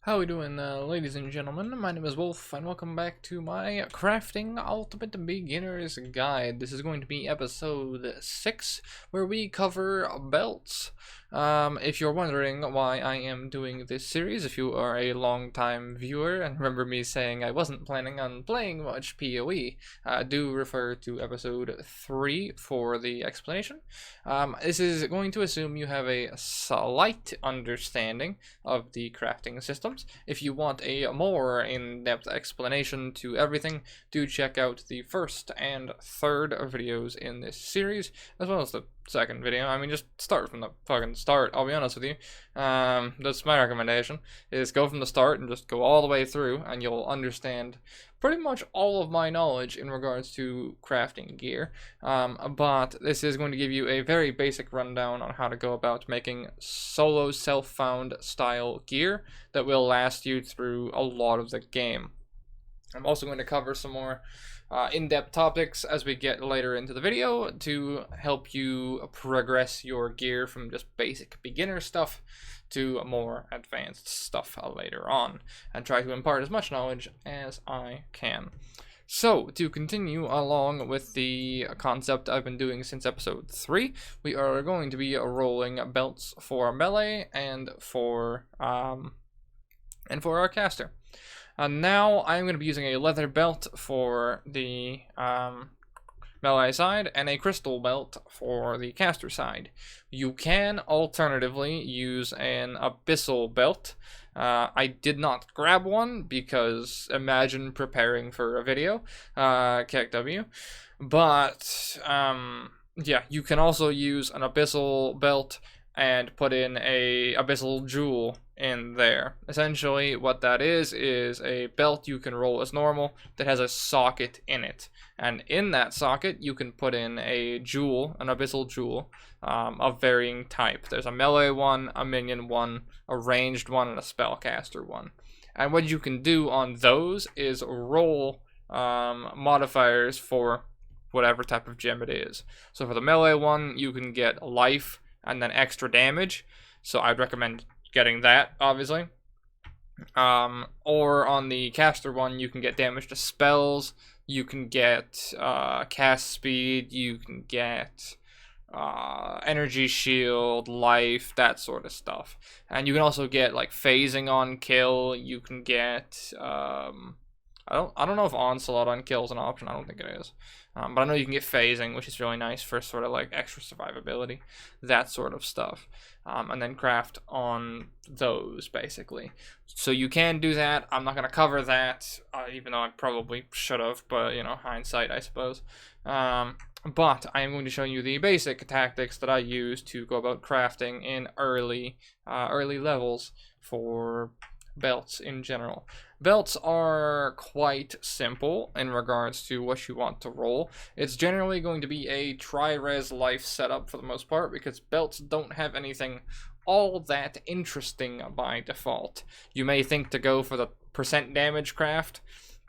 How we doing, ladies and gentlemen? My name is Wolf, and welcome back to my Crafting Ultimate Beginner's Guide. This is going to be episode 6, where we cover belts. If you're wondering why I am doing this series, if you are a long-time viewer and remember me saying I wasn't planning on playing much PoE, do refer to episode 3 for the explanation. This is going to assume you have a slight understanding of the crafting systems. If you want a more in-depth explanation to everything, do check out the first and third videos in this series, as well as the second video. I mean, just start from the fucking start, I'll be honest with you. That's my recommendation, is go from the start and just go all the way through, and you'll understand pretty much all of my knowledge in regards to crafting gear. But this is going to give you a very basic rundown on how to go about making solo self-found style gear that will last you through a lot of the game. I'm also going to cover some more in-depth topics as we get later into the video to help you progress your gear from just basic beginner stuff to more advanced stuff later on, and try to impart as much knowledge as I can. So, to continue along with the concept I've been doing since episode 3, we are going to be rolling belts for melee and for our caster. Now I'm going to be using a leather belt for the melee side and a crystal belt for the caster side. You can alternatively use an abyssal belt. I did not grab one because imagine preparing for a video, KW. But yeah, you can also use an abyssal belt and put in a abyssal jewel in there. Essentially what that is a belt you can roll as normal that has a socket in it, and in that socket you can put in a jewel, an abyssal jewel, of varying type. There's a melee one, a minion one, a ranged one, and a spellcaster one. And what you can do on those is roll modifiers for whatever type of gem it is. So for the melee one you can get life and then extra damage, so I'd recommend getting that, obviously. Or on the caster one, you can get damage to spells, you can get cast speed, you can get energy shield, life, that sort of stuff. And you can also get like phasing on kill, you can get I don't know if onslaught on kill is an option. I don't think it is. But I know you can get phasing, which is really nice for sort of like extra survivability, that sort of stuff. And then craft on those, basically. So you can do that. I'm not going to cover that, even though I probably should have, but, you know, hindsight, I suppose. But I am going to show you the basic tactics that I use to go about crafting in early levels for belts in general. Belts are quite simple in regards to what you want to roll. It's generally going to be a tri-res life setup for the most part, because belts don't have anything all that interesting by default. You may think to go for the percent damage craft.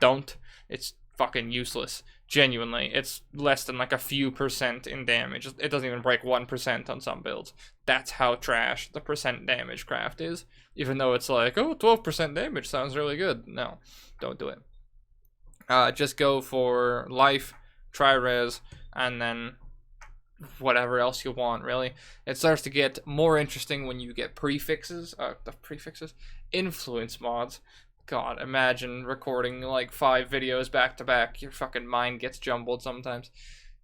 Don't. It's fucking useless. Genuinely, it's less than like a few percent in damage. It doesn't even break 1% on some builds. That's how trash the percent damage craft is. Even though it's like, oh, 12% damage sounds really good. No, don't do it. Just go for life, tri-res, and then whatever else you want, really. It starts to get more interesting when you get influence mods. God, imagine recording like 5 videos back to back. Your fucking mind gets jumbled sometimes.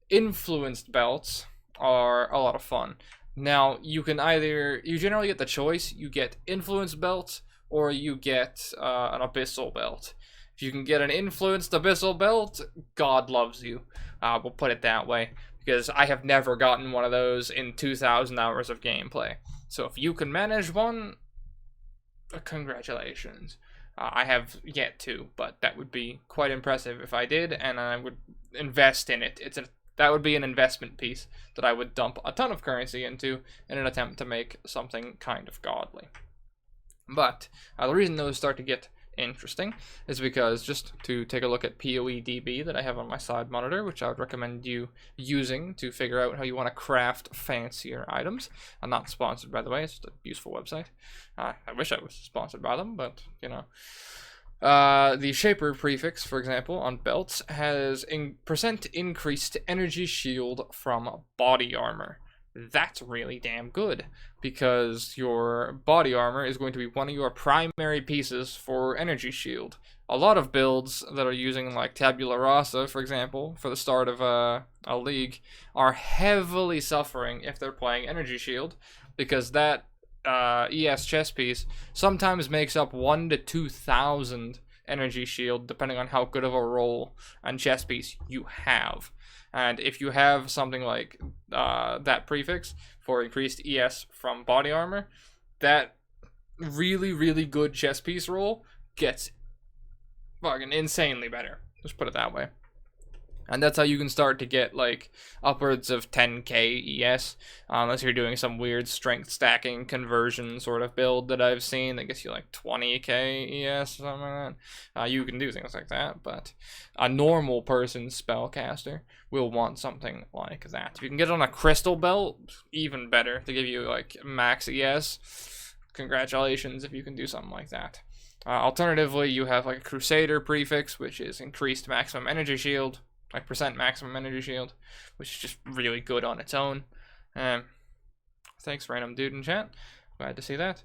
Influenced belts are a lot of fun. Now, you generally get the choice. You get influenced belts, or you get an abyssal belt. If you can get an influenced abyssal belt, God loves you. We'll put it that way, because I have never gotten one of those in 2,000 hours of gameplay. So if you can manage one, congratulations. I have yet to, but that would be quite impressive if I did, and I would invest in it. That would be an investment piece that I would dump a ton of currency into in an attempt to make something kind of godly. But the reason those start to get interesting is because, just to take a look at PoE DB that I have on my side monitor, which I would recommend you using to figure out how you want to craft fancier items. I'm not sponsored, by the way. It's just a useful website. I wish I was sponsored by them, but you know. The shaper prefix, for example, on belts has % increased energy shield from body armor. That's really damn good, because your body armor is going to be one of your primary pieces for energy shield. A lot of builds that are using like Tabula Rasa, for example, for the start of a league, are heavily suffering if they're playing energy shield, because that ES chest piece sometimes makes up 1,000 to 2,000 energy shield, depending on how good of a roll and chest piece you have. And if you have something like that prefix for increased ES from body armor, that really, really good chest piece roll gets fucking insanely better. Just put it that way. And that's how you can start to get like upwards of 10k ES, unless you're doing some weird strength stacking conversion sort of build that I've seen that gets you like 20k ES or something like that. You can do things like that, but a normal person spellcaster will want something like that. If you can get it on a crystal belt, even better, to give you like max ES. Congratulations if you can do something like that. Alternatively, you have like a Crusader prefix, which is increased maximum energy shield, like % maximum energy shield, which is just really good on its own. Thanks, random dude in chat. Glad to see that.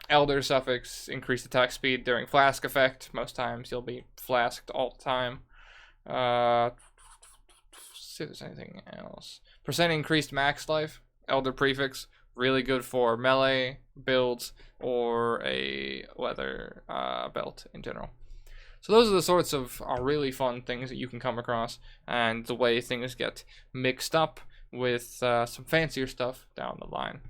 Elder suffix, increased attack speed during flask effect. Most times you'll be flasked all the time. See if there's anything else. % increased max life. Elder prefix, really good for melee builds or a leather belt in general. So those are the sorts of really fun things that you can come across, and the way things get mixed up with some fancier stuff down the line.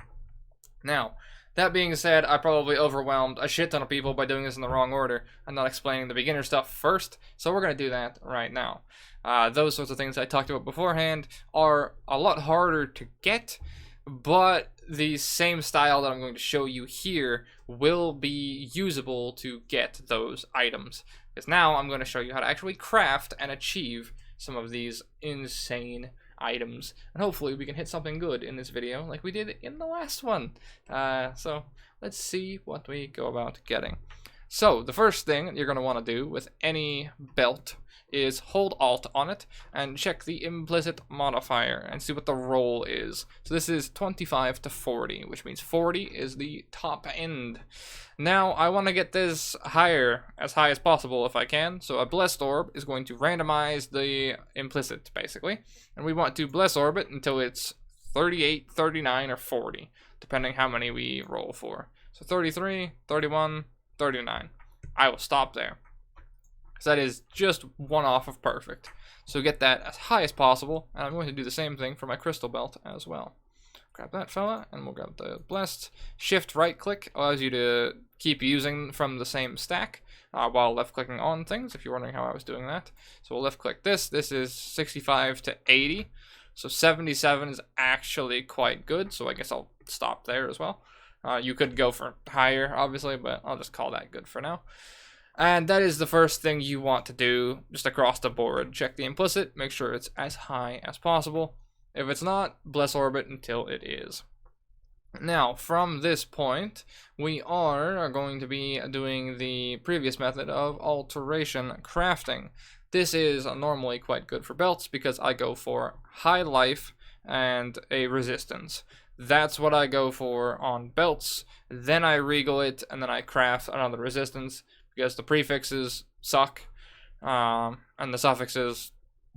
Now, that being said, I probably overwhelmed a shit ton of people by doing this in the wrong order and not explaining the beginner stuff first, so we're going to do that right now. Those sorts of things I talked about beforehand are a lot harder to get, but the same style that I'm going to show you here will be usable to get those items. Because now I'm going to show you how to actually craft and achieve some of these insane items. And hopefully we can hit something good in this video like we did in the last one. So let's see what we go about getting. So the first thing you're going to want to do with any belt is hold Alt on it and check the implicit modifier and see what the roll is. So this is 25 to 40, which means 40 is the top end. Now I want to get this higher, as high as possible if I can, so a Blessed Orb is going to randomize the implicit, basically. And we want to Bless Orb it until it's 38, 39, or 40, depending how many we roll for. So 33, 31, 39. I will stop there. So that is just one off of perfect. So get that as high as possible, and I'm going to do the same thing for my crystal belt as well. Grab that fella, and we'll grab the blessed. Shift right click allows you to keep using from the same stack while left clicking on things, if you're wondering how I was doing that. So we'll left click this. This is 65 to 80. So 77 is actually quite good, so I guess I'll stop there as well. You could go for higher, obviously, but I'll just call that good for now. And that is the first thing you want to do, just across the board. Check the implicit, make sure it's as high as possible. If it's not, Bless Orbit until it is. Now, from this point, we are going to be doing the previous method of alteration crafting. This is normally quite good for belts because I go for high life and a resistance. That's what I go for on belts. Then I regal it, and then I craft another resistance, because the prefixes suck, and the suffixes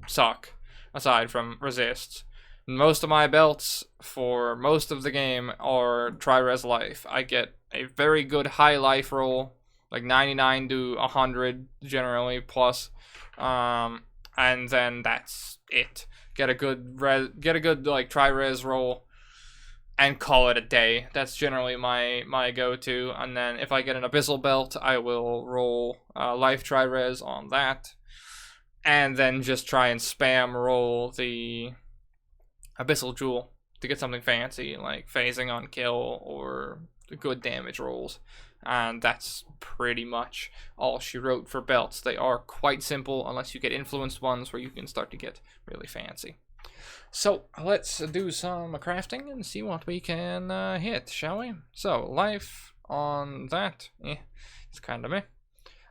suck, aside from resists. Most of my belts for most of the game are tri-res life. I get a very good high life roll, like 99 to 100 generally plus, and then that's it. Get a good like tri-res roll, and call it a day. That's generally my go-to. And then if I get an abyssal belt, I will roll life tri-res on that, and then just try and spam roll the abyssal jewel to get something fancy like phasing on kill or good damage rolls. And that's pretty much all she wrote for belts. They are quite simple unless you get influenced ones where you can start to get really fancy. So let's do some crafting and see what we can hit, shall we? So life on that, it's kind of meh.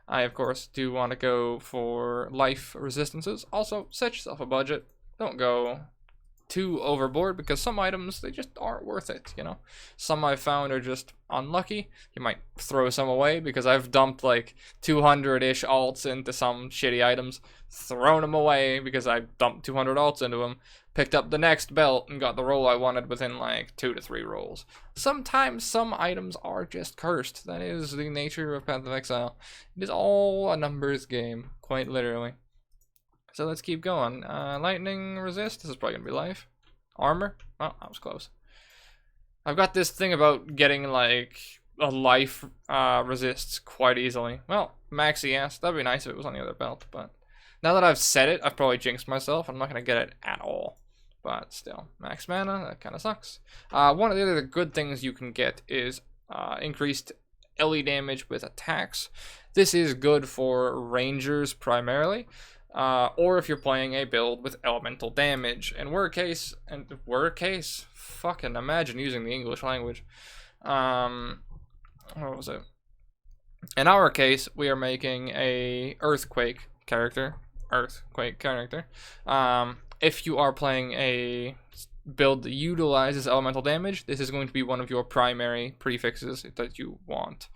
I of course do want to go for life resistances. Also, set yourself a budget. Don't go too overboard because some items, they just aren't worth it, you know. Some I've found are just unlucky. You might throw some away because I've dumped like 200-ish alts into some shitty items, thrown them away because I dumped 200 alts into them, picked up the next belt and got the roll I wanted within like 2 to 3 rolls. Sometimes some items are just cursed. That is the nature of Path of Exile. It is all a numbers game, quite literally. So let's keep going. Lightning resist. This is probably going to be life. Armor. Oh, that was close. I've got this thing about getting like a life resists quite easily. Well, max ES. That'd be nice if it was on the other belt. But now that I've said it, I've probably jinxed myself. I'm not going to get it at all. But still, max mana. That kind of sucks. One of the other good things you can get is increased LE damage with attacks. This is good for rangers primarily. Or if you're playing a build with elemental damage. In worst case, fucking imagine using the English language. What was it? In our case, we are making a earthquake character. If you are playing a build that utilizes elemental damage, this is going to be one of your primary prefixes that you want.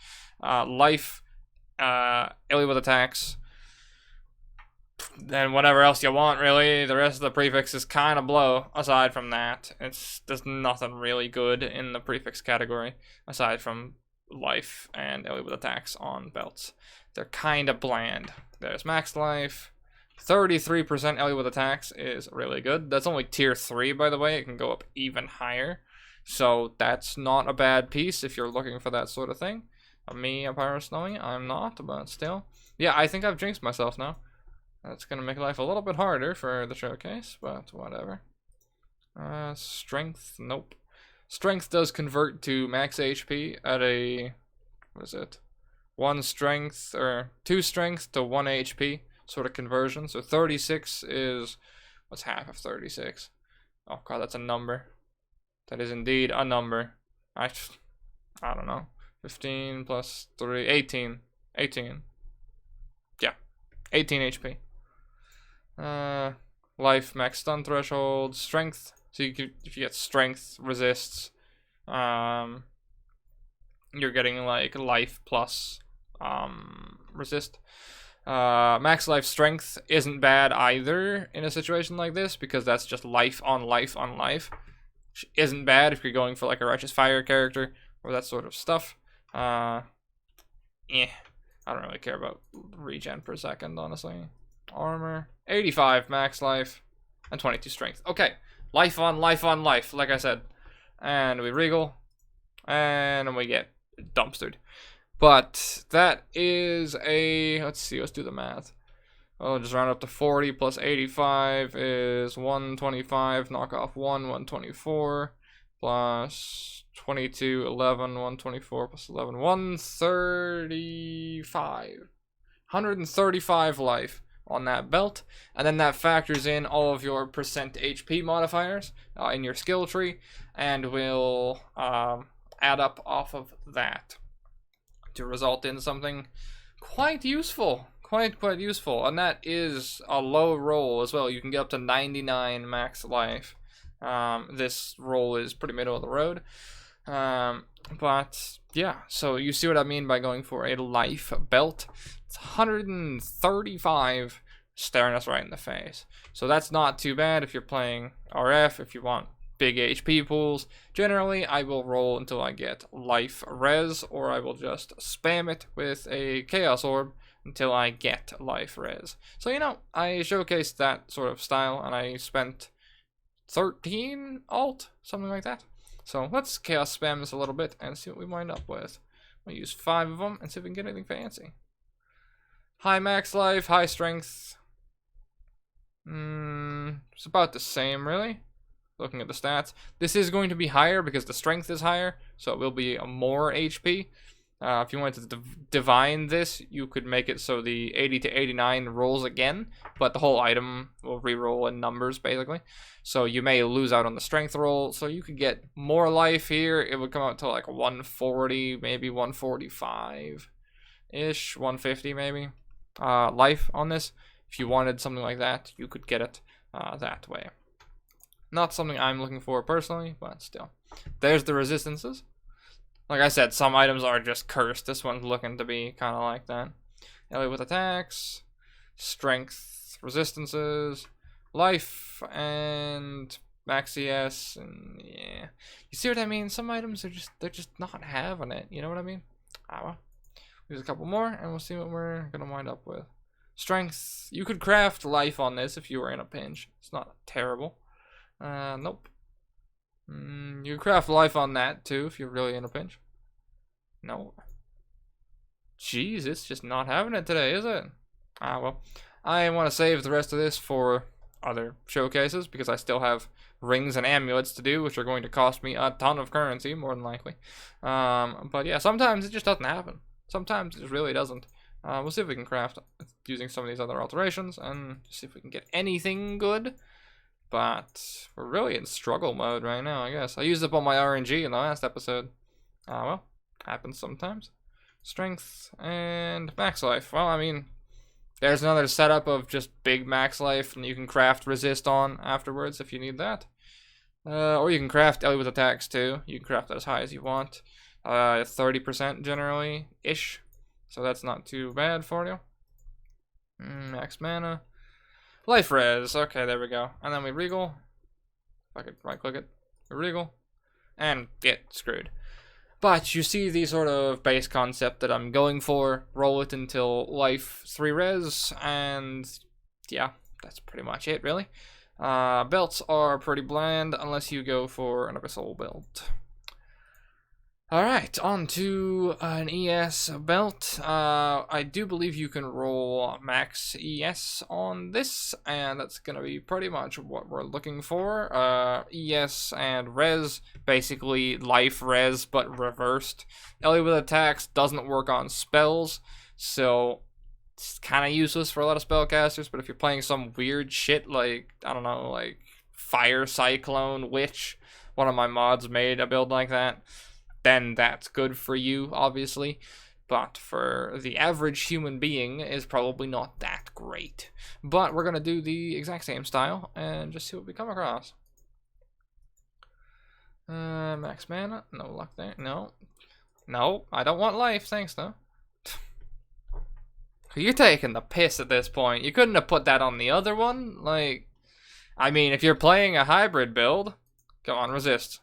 Life, LE with attacks, then whatever else you want, really. The rest of the prefixes kind of blow. Aside from that, there's nothing really good in the prefix category aside from life and LE with attacks on belts. They're kind of bland. There's max life. 33% LE with attacks is really good. That's only tier 3, by the way. It can go up even higher. So that's not a bad piece if you're looking for that sort of thing. Me, Pyro Snowy, I'm not, but still. Yeah, I think I've jinxed myself now. That's going to make life a little bit harder for the showcase, but whatever. Strength, nope. Strength does convert to max HP at a, what is it? 1 strength, or 2 strength to 1 HP sort of conversion. So 36 is, what's half of 36? Oh god, that's a number. That is indeed a number. I don't know. 15 plus 3, 18. 18. Yeah, 18 HP. Life max stun threshold, strength. So if you get strength resists, you're getting like life plus resist. Max life strength isn't bad either in a situation like this because that's just life on life on life. Isn't bad if you're going for like a righteous fire character or that sort of stuff. I don't really care about regen per second, honestly. Armor, 85 max life, and 22 strength. Okay, life on life on life, like I said. And we regal, and we get dumpstered. But that is a, let's see, let's do the math. Oh, just round up to 40 plus 85 is 125, knock off 124, plus 22, 11, 124 plus 11, 135. 135 life on that belt, and then that factors in all of your percent HP modifiers in your skill tree, and will add up off of that to result in something quite useful, quite useful. And that is a low roll as well. You can get up to 99 max life. This roll is pretty middle of the road, but yeah, so you see what I mean by going for a life belt. It's 135 staring us right in the face. So that's not too bad if you're playing RF, if you want big HP pools. Generally, I will roll until I get life res, or I will just spam it with a chaos orb until I get life res. So, you know, I showcased that sort of style, and I spent 13 alt, something like that. So let's chaos spam this a little bit and see what we wind up with. We'll use 5 of them and see if we can get anything fancy. High max life, high strength. It's about the same, really. Looking at the stats. This is going to be higher because the strength is higher, so it will be more HP. If you wanted to divine this, you could make it so the 80 to 89 rolls again, but the whole item will re-roll in numbers, basically. So you may lose out on the strength roll, so you could get more life here. It would come out to like 140, maybe 145-ish, 150 maybe, life on this. If you wanted something like that, you could get it that way. Not something I'm looking for personally, but still. There's the resistances. Like I said, some items are just cursed. This one's looking to be kind of like that. Ellie with attacks, strength, resistances, life, and max CS, and yeah. You see what I mean? Some items are they're just not having it. You know what I mean? Ah, well. Use a couple more, and we'll see what we're gonna wind up with. Strength. You could craft life on this if you were in a pinch. It's not terrible. Nope. You could craft life on that too if you're really in a pinch. No. Jeez, it's just not having it today, is it? Ah, well. I want to save the rest of this for other showcases because I still have rings and amulets to do, which are going to cost me a ton of currency, more than likely. But yeah, sometimes it just doesn't happen. Sometimes it really doesn't. We'll see if we can craft using some of these other alterations and see if we can get anything good. But we're really in struggle mode right now, I guess. I used up all my RNG in the last episode. Well, happens sometimes. Strength and max life. Well, I mean, there's another setup of just big max life, and you can craft resist on afterwards if you need that. Or you can craft Ellie with attacks too. You can craft that as high as you want. 30% generally-ish. So that's not too bad for you. Max mana. Life res. Okay, there we go. And then we regal. If I could right click it. Regal. And get screwed. But you see the sort of base concept that I'm going for. Roll it until life 3 res. And yeah, that's pretty much it, really. Belts are pretty bland unless you go for an abyssal belt. Alright, on to an ES belt. I do believe you can roll max ES on this, and that's going to be pretty much what we're looking for. ES and res, basically life res, but reversed. Ellie with attacks doesn't work on spells, so it's kind of useless for a lot of spellcasters, but if you're playing some weird shit like, I don't know, like Fire Cyclone Witch, one of my mods made a build like that, then that's good for you, obviously. But for the average human being, is probably not that great. But we're going to do the exact same style and just see what we come across. Max mana. No luck there. No. No, I don't want life. Thanks, though. You're taking the piss at this point. You couldn't have put that on the other one? Like, I mean, if you're playing a hybrid build, go on, resist.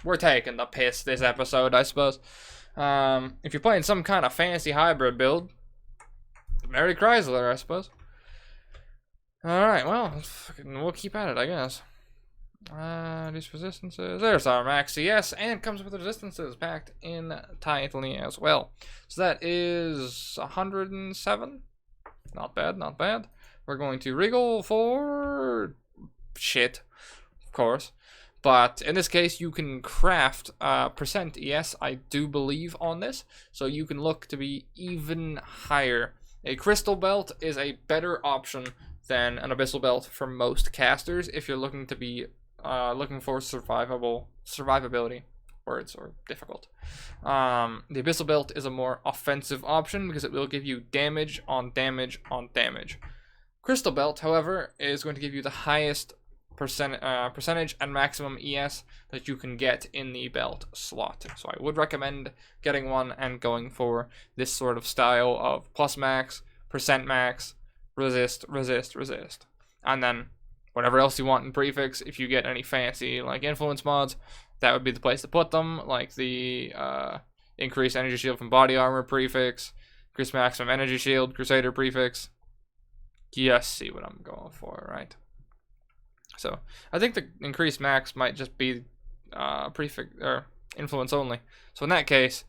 We're taking the piss this episode, I suppose. If you're playing some kind of fancy hybrid build, Mary Chrysler, I suppose. Alright, well, we'll keep at it, I guess. These resistances. There's our max CS, and comes with resistances packed in tightly as well. So that is 107. Not bad, not bad. We're going to regal for shit, of course. But in this case, you can craft percent ES, I do believe, on this. So you can look to be even higher. A crystal belt is a better option than an abyssal belt for most casters if you're looking to be looking for survivability. Words are difficult. The abyssal belt is a more offensive option because it will give you damage on damage on damage. Crystal belt, however, is going to give you the highest percentage and maximum ES that you can get in the belt slot. So I would recommend getting one and going for this sort of style of plus max, percent max, resist, resist, resist. And then whatever else you want in prefix, if you get any fancy like influence mods, that would be the place to put them, like the increased energy shield from body armor prefix, increased maximum energy shield, crusader prefix. You see what I'm going for, right? So I think the increased max might just be prefix or influence only. So in that case,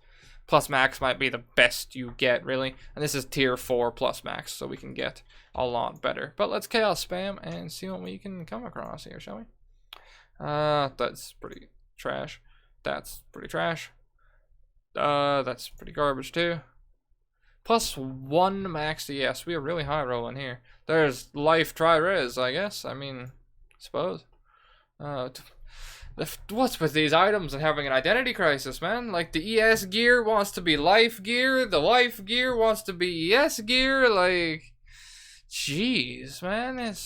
plus max might be the best you get, really. And this is tier 4 plus max, so we can get a lot better. But let's chaos spam and see what we can come across here, shall we? That's pretty trash. That's pretty trash. That's pretty garbage too. Plus 1 max DS. We are really high rolling here. There's life tri-res, I guess. I mean, I suppose. What's with these items and having an identity crisis, man? Like, the ES gear wants to be life gear, the life gear wants to be ES gear, like... Jeez, man, it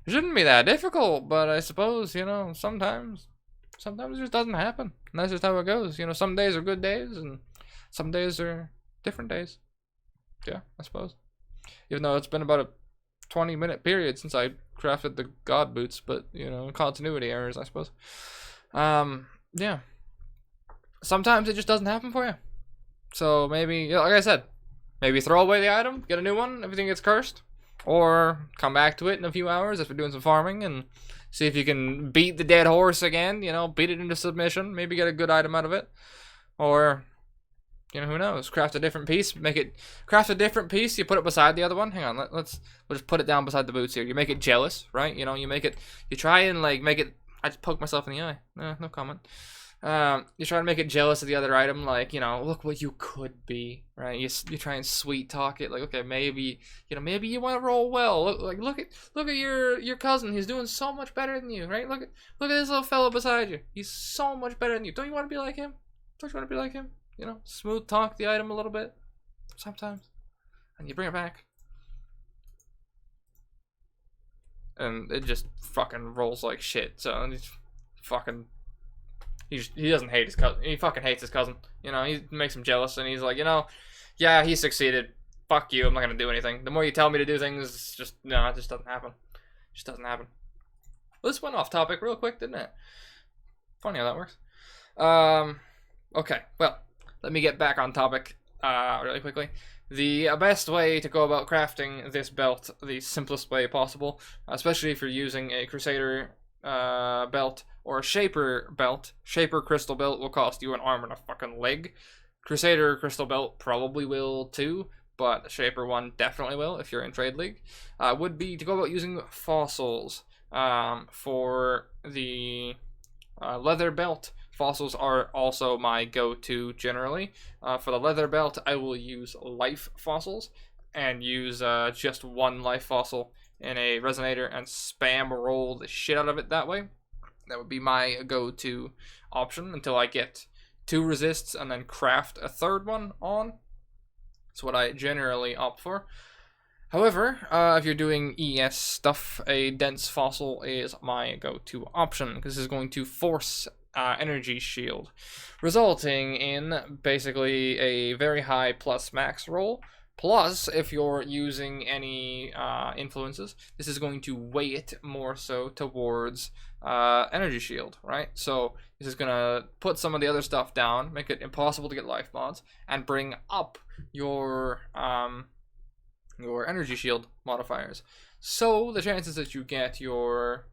shouldn't be that difficult, but I suppose, you know, sometimes it just doesn't happen. And that's just how it goes. You know, some days are good days, and some days are different days. Yeah, I suppose. Even though it's been about a 20-minute period since I crafted the god boots, but, you know, continuity errors, I suppose. Yeah. Sometimes it just doesn't happen for you. So maybe, you know, like I said, maybe throw away the item, get a new one, everything gets cursed. Or come back to it in a few hours if you're doing some farming and see if you can beat the dead horse again, you know, beat it into submission, maybe get a good item out of it. Or, you know, who knows, craft a different piece, craft a different piece, you put it beside the other one. Hang on, we'll just put it down beside the boots here. You make it jealous, right? You know, you try and, like, make it, I just poked myself in the eye. No comment. You try to make it jealous of the other item, like, you know, look what you could be, right? You try and sweet talk it, like, okay, maybe, you know, maybe you want to roll well. Look at your cousin. He's doing so much better than you, right? Look at this little fellow beside you. He's so much better than you. Don't you want to be like him? Don't you want to be like him? You know, smooth talk the item a little bit sometimes, and you bring it back, and it just fucking rolls like shit. So it's fucking. He doesn't hate his cousin. He fucking hates his cousin. You know, he makes him jealous, and he's like, you know, yeah, he succeeded. Fuck you. I'm not gonna do anything. The more you tell me to do things, it's just no, it just doesn't happen. It just doesn't happen. Well, this went off topic real quick, didn't it? Funny how that works. Okay. Well, let me get back on topic. Really quickly. The best way to go about crafting this belt, the simplest way possible, especially if you're using a Crusader belt or a Shaper belt. Shaper crystal belt will cost you an arm and a fucking leg. Crusader crystal belt probably will too, but the Shaper one definitely will if you're in Trade League. Would be to go about using fossils. For the leather belt, fossils are also my go-to generally. For the leather belt, I will use life fossils and use just one life fossil in a resonator and spam roll the shit out of it that way. That would be my go-to option until I get 2 resists and then craft a 3rd one on. That's what I generally opt for. However, if you're doing ES stuff, a dense fossil is my go-to option because this is going to force energy shield, resulting in basically a very high plus max roll. Plus, if you're using any influences, this is going to weigh it more so towards energy shield, right? So this is going to put some of the other stuff down, make it impossible to get life mods, and bring up your energy shield modifiers. So the chances that you get your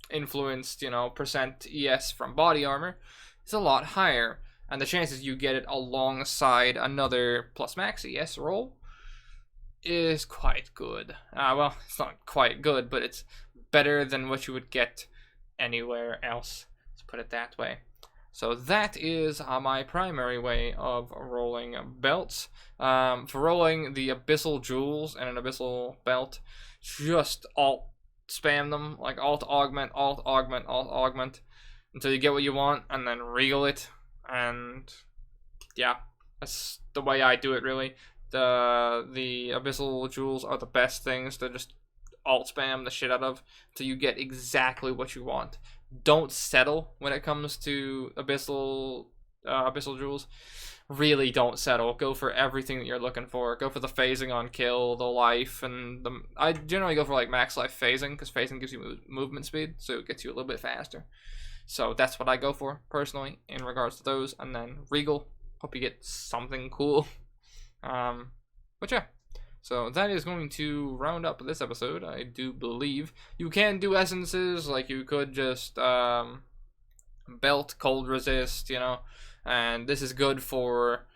influenced, you know, percent ES from body armor is a lot higher. And the chances you get it alongside another plus max ES roll is quite good. Well, it's not quite good, but it's better than what you would get anywhere else. Let's put it that way. So that is my primary way of rolling belts. For rolling the abyssal jewels and an abyssal belt, just alt spam them, like alt augment, alt augment, alt augment, until you get what you want, and then regal it. And yeah, that's the way I do it, really. The abyssal jewels are the best things to just alt spam the shit out of until you get exactly what you want. Don't settle when it comes to abyssal jewels. Really don't settle. Go for everything that you're looking for. Go for the phasing on kill, the life, and I generally go for like max life phasing because phasing gives you movement speed, so it gets you a little bit faster. So that's what I go for, personally, in regards to those. And then Regal, hope you get something cool. But yeah, so that is going to round up this episode, I do believe. You can do essences, like you could just belt cold resist, you know. And this is good for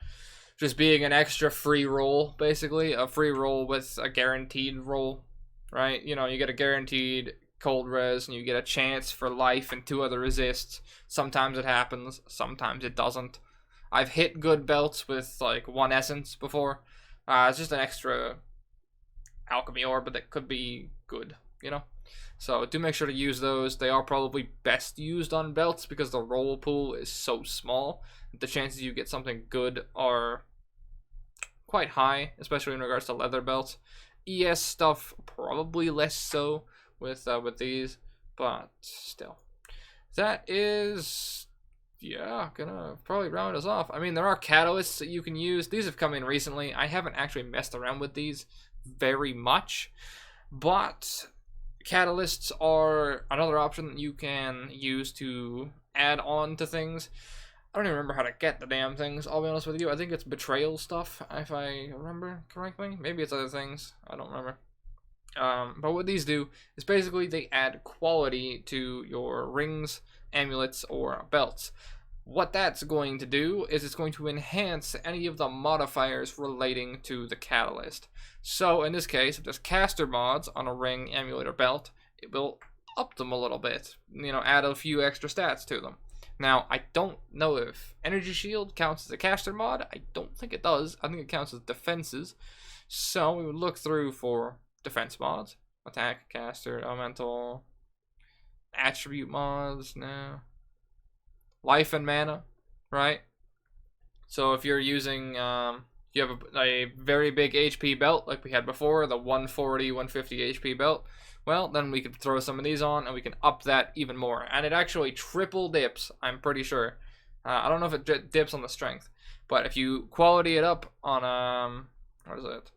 just being an extra free roll, basically. A free roll with a guaranteed roll, right? You know, you get a guaranteed cold res and you get a chance for life and 2 other resists. Sometimes it happens, sometimes it doesn't. I've hit good belts with like 1 essence before. It's just an extra alchemy orb, but that could be good, you know? So do make sure to use those. They are probably best used on belts because the roll pool is so small. The chances you get something good are quite high, especially in regards to leather belts. ES stuff probably less so with these, but still. That is, yeah, gonna probably round us off. I mean, there are catalysts that you can use. These have come in recently. I haven't actually messed around with these very much, but catalysts are another option that you can use to add on to things. I don't even remember how to get the damn things, I'll be honest with you. I think it's betrayal stuff, if I remember correctly. Maybe it's other things, I don't remember. But what these do is basically they add quality to your rings, amulets, or belts. What that's going to do is it's going to enhance any of the modifiers relating to the catalyst. So in this case, if there's caster mods on a ring, amulet, or belt, it will up them a little bit, you know, add a few extra stats to them. Now, I don't know if Energy Shield counts as a caster mod. I don't think it does. I think it counts as defenses. So we would look through for defense mods. Attack, caster, elemental, attribute mods, no. Life and mana, right? So if you're using, you have a very big HP belt like we had before, the 140, 150 HP belt, well, then we could throw some of these on and we can up that even more. And it actually triple dips, I'm pretty sure. I don't know if it dips on the strength, but if you quality it up on, what is it?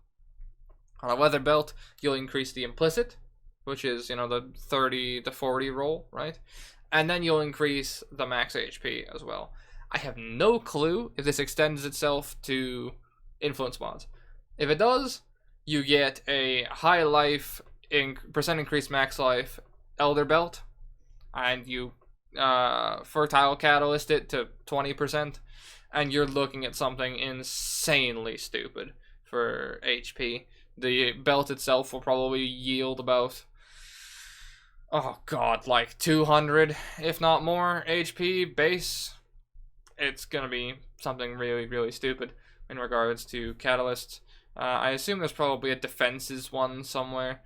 On a leather belt, you'll increase the implicit, which is, you know, the 30 to 40 roll, right? And then you'll increase the max HP as well. I have no clue if this extends itself to influence mods. If it does, you get a high life, percent increased max life elder belt, and you fertile catalyst it to 20%, and you're looking at something insanely stupid for HP. The belt itself will probably yield about, oh god, like 200, if not more, HP base. It's gonna be something really, really stupid in regards to catalysts. I assume there's probably a defenses one somewhere.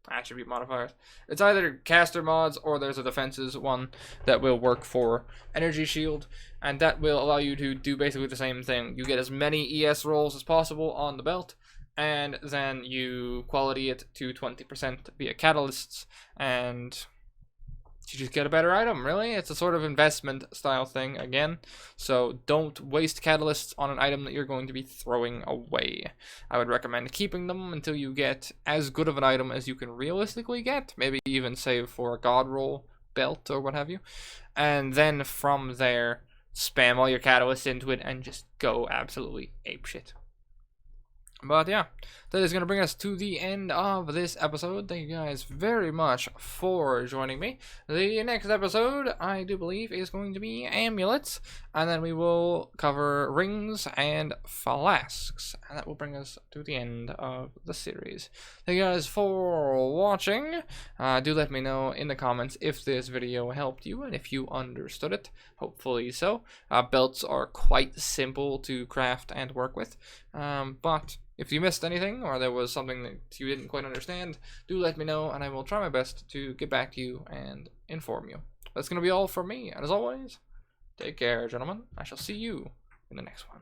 Attribute modifiers. It's either caster mods or there's a defenses one that will work for Energy Shield, and that will allow you to do basically the same thing. You get as many ES rolls as possible on the belt, and then you quality it to 20% via catalysts, and you just get a better item, really. It's a sort of investment style thing again, so don't waste catalysts on an item that you're going to be throwing away. I would recommend keeping them until you get as good of an item as you can realistically get, maybe even save for a god roll belt or what have you, and then from there spam all your catalysts into it and just go absolutely apeshit. But yeah, that is going to bring us to the end of this episode. Thank you guys very much for joining me. The next episode, I do believe, is going to be amulets, and then we will cover rings and flasks, and that will bring us to the end of the series. Thank you guys for watching. Do let me know in the comments if this video helped you and if you understood it. Hopefully so. Belts are quite simple to craft and work with, but if you missed anything or there was something that you didn't quite understand, do let me know and I will try my best to get back to you and inform you. That's going to be all from me, and as always, take care, gentlemen. I shall see you in the next one.